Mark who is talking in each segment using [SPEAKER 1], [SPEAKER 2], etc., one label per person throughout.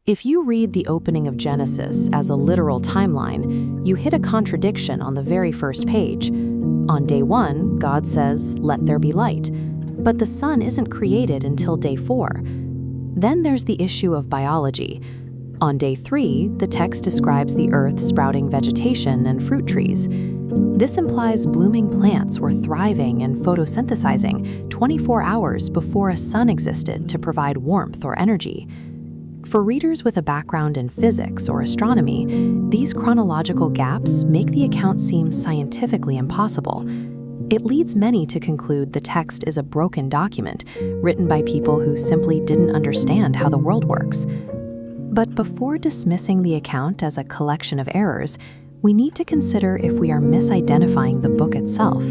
[SPEAKER 1] If you read the opening of Genesis as a literal timeline, you hit a contradiction on the very first page. On day 1, God says, "Let there be light," but the sun isn't created until day 4. Then there's the issue of biology. On day 3, the text describes the earth sprouting vegetation and fruit trees. This implies blooming plants were thriving and photosynthesizing 24 hours before a sun existed to provide warmth or energy. For readers with a background in physics or astronomy, these chronological gaps make the account seem scientifically impossible. It leads many to conclude the text is a broken document written by people who simply didn't understand how the world works. But before dismissing the account as a collection of errors, we need to consider if we are misidentifying the book itself.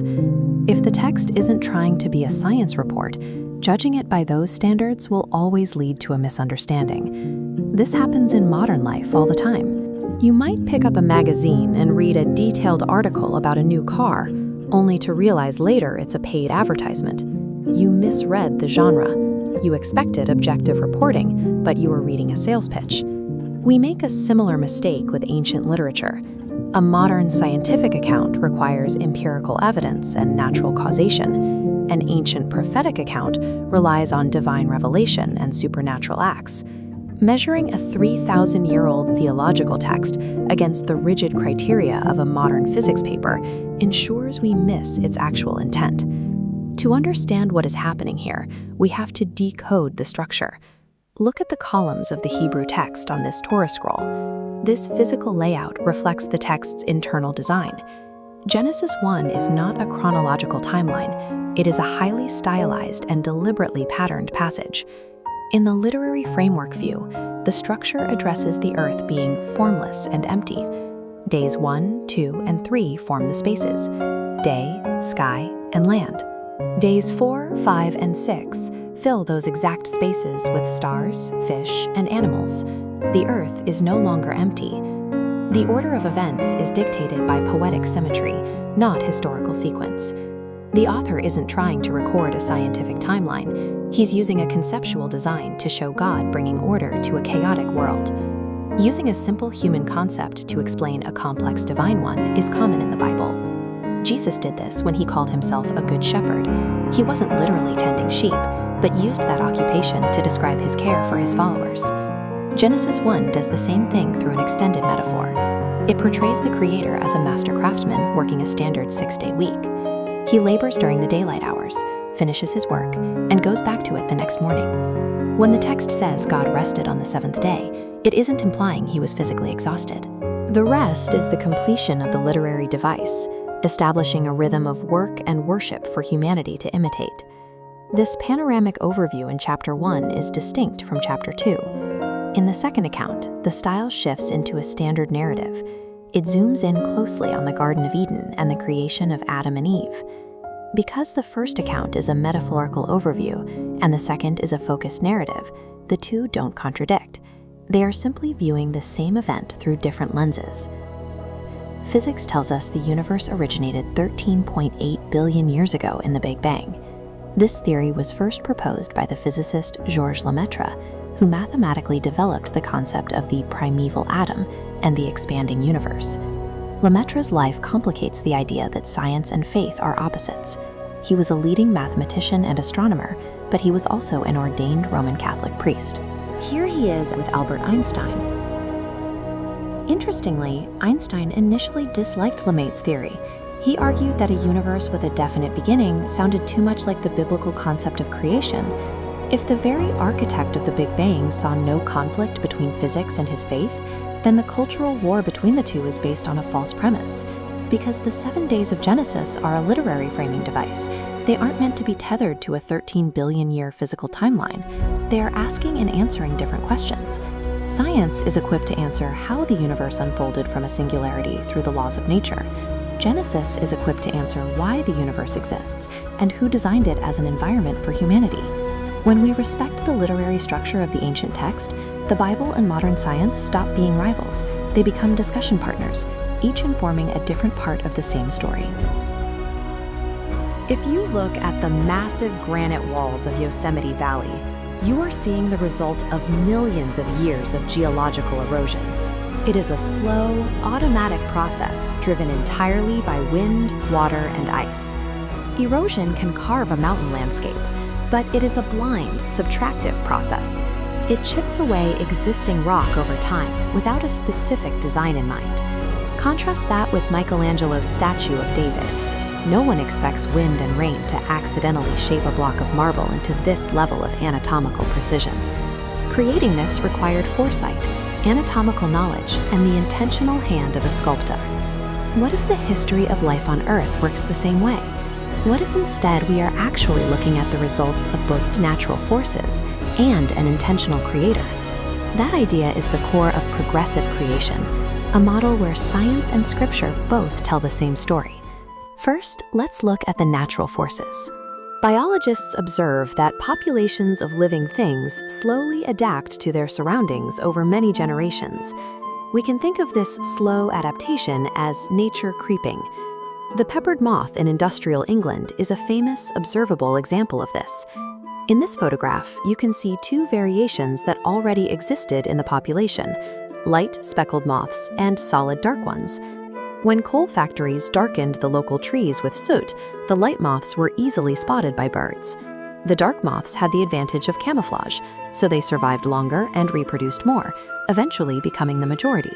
[SPEAKER 1] If the text isn't trying to be a science report, judging it by those standards will always lead to a misunderstanding. This happens in modern life all the time. You might pick up a magazine and read a detailed article about a new car, only to realize later it's a paid advertisement. You misread the genre. You expected objective reporting, but you were reading a sales pitch. We make a similar mistake with ancient literature. A modern scientific account requires empirical evidence and natural causation. An ancient prophetic account relies on divine revelation and supernatural acts. Measuring a 3,000-year-old theological text against the rigid criteria of a modern physics paper ensures we miss its actual intent. To understand what is happening here, we have to decode the structure. Look at the columns of the Hebrew text on this Torah scroll. This physical layout reflects the text's internal design. Genesis 1 is not a chronological timeline. It is a highly stylized and deliberately patterned passage. In the literary framework view, the structure addresses the earth being formless and empty. Days 1, 2, and 3 form the spaces: day, sky, and land. Days 4, 5, and 6 fill those exact spaces with stars, fish, and animals. The earth is no longer empty. The order of events is dictated by poetic symmetry, not historical sequence. The author isn't trying to record a scientific timeline. He's using a conceptual design to show God bringing order to a chaotic world. Using a simple human concept to explain a complex divine one is common in the Bible. Jesus did this when he called himself a good shepherd. He wasn't literally tending sheep, but used that occupation to describe his care for his followers. Genesis 1 does the same thing through an extended metaphor. It portrays the Creator as a master craftsman working a standard 6-day week. He labors during the daylight hours, finishes his work, and goes back to it the next morning. When the text says God rested on the 7th day, it isn't implying he was physically exhausted. The rest is the completion of the literary device, establishing a rhythm of work and worship for humanity to imitate. This panoramic overview in Chapter 1 is distinct from Chapter 2. In the second account, the style shifts into a standard narrative. It zooms in closely on the Garden of Eden and the creation of Adam and Eve. Because the first account is a metaphorical overview and the second is a focused narrative, the two don't contradict. They are simply viewing the same event through different lenses. Physics tells us the universe originated 13.8 billion years ago in the Big Bang. This theory was first proposed by the physicist Georges Lemaitre, who mathematically developed the concept of the primeval atom and the expanding universe. Lemaitre's life complicates the idea that science and faith are opposites. He was a leading mathematician and astronomer, but he was also an ordained Roman Catholic priest. Here he is with Albert Einstein. Interestingly, Einstein initially disliked Lemaitre's theory. He argued that a universe with a definite beginning sounded too much like the biblical concept of creation. If the very architect of the Big Bang saw no conflict between physics and his faith, then the cultural war between the two is based on a false premise. Because the 7 days of Genesis are a literary framing device, they aren't meant to be tethered to a 13 billion year physical timeline. They are asking and answering different questions. Science is equipped to answer how the universe unfolded from a singularity through the laws of nature. Genesis is equipped to answer why the universe exists and who designed it as an environment for humanity. When we respect the literary structure of the ancient text, the Bible and modern science stop being rivals. They become discussion partners, each informing a different part of the same story. If you look at the massive granite walls of Yosemite Valley, You are seeing the result of millions of years of geological erosion. It is a slow, automatic process driven entirely by wind, water, and ice. Erosion can carve a mountain landscape, but it is a blind, subtractive process. It chips away existing rock over time without a specific design in mind. Contrast that with Michelangelo's statue of David. No one expects wind and rain to accidentally shape a block of marble into this level of anatomical precision. Creating this required foresight, anatomical knowledge, and the intentional hand of a sculptor. What if the history of life on Earth works the same way? What if instead we are actually looking at the results of both natural forces and an intentional creator? That idea is the core of progressive creation, a model where science and scripture both tell the same story. First, let's look at the natural forces. Biologists observe that populations of living things slowly adapt to their surroundings over many generations. We can think of this slow adaptation as nature creeping. The peppered moth in industrial England is a famous, observable example of this. In this photograph, you can see two variations that already existed in the population: light speckled moths and solid dark ones. When coal factories darkened the local trees with soot, the light moths were easily spotted by birds. The dark moths had the advantage of camouflage, so they survived longer and reproduced more, eventually becoming the majority.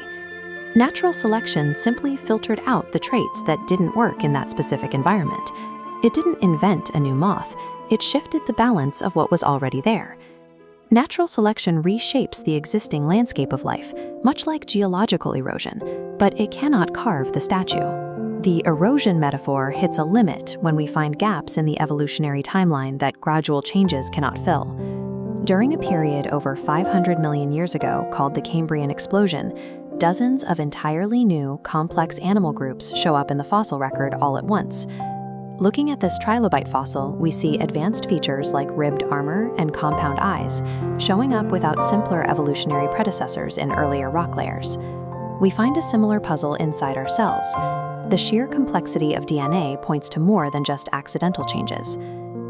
[SPEAKER 1] Natural selection simply filtered out the traits that didn't work in that specific environment. It didn't invent a new moth, it shifted the balance of what was already there. Natural selection reshapes the existing landscape of life, much like geological erosion, but it cannot carve the statue. The erosion metaphor hits a limit when we find gaps in the evolutionary timeline that gradual changes cannot fill. During a period over 500 million years ago called the Cambrian explosion, dozens of entirely new, complex animal groups show up in the fossil record all at once. Looking at this trilobite fossil, we see advanced features like ribbed armor and compound eyes, showing up without simpler evolutionary predecessors in earlier rock layers. We find a similar puzzle inside our cells. The sheer complexity of DNA points to more than just accidental changes.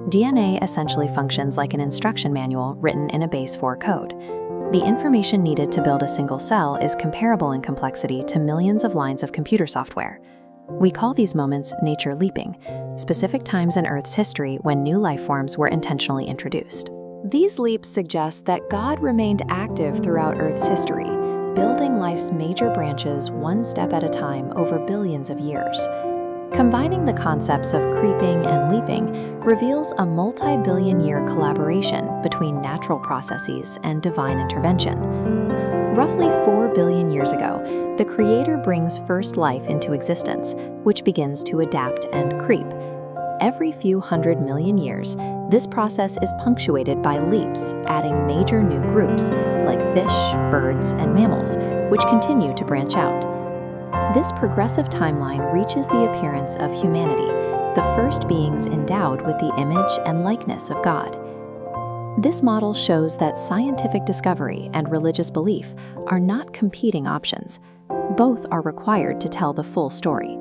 [SPEAKER 1] DNA essentially functions like an instruction manual written in a base 4 code. The information needed to build a single cell is comparable in complexity to millions of lines of computer software. We call these moments nature leaping, specific times in Earth's history when new life forms were intentionally introduced. These leaps suggest that God remained active throughout Earth's history, building life's major branches one step at a time over billions of years. Combining the concepts of creeping and leaping reveals a multi-billion-year collaboration between natural processes and divine intervention. Roughly 4 billion years ago, the Creator brings first life into existence, which begins to adapt and creep. Every few 100 million years, this process is punctuated by leaps, adding major new groups, like fish, birds, and mammals, which continue to branch out. This progressive timeline reaches the appearance of humanity, the first beings endowed with the image and likeness of God. This model shows that scientific discovery and religious belief are not competing options. Both are required to tell the full story.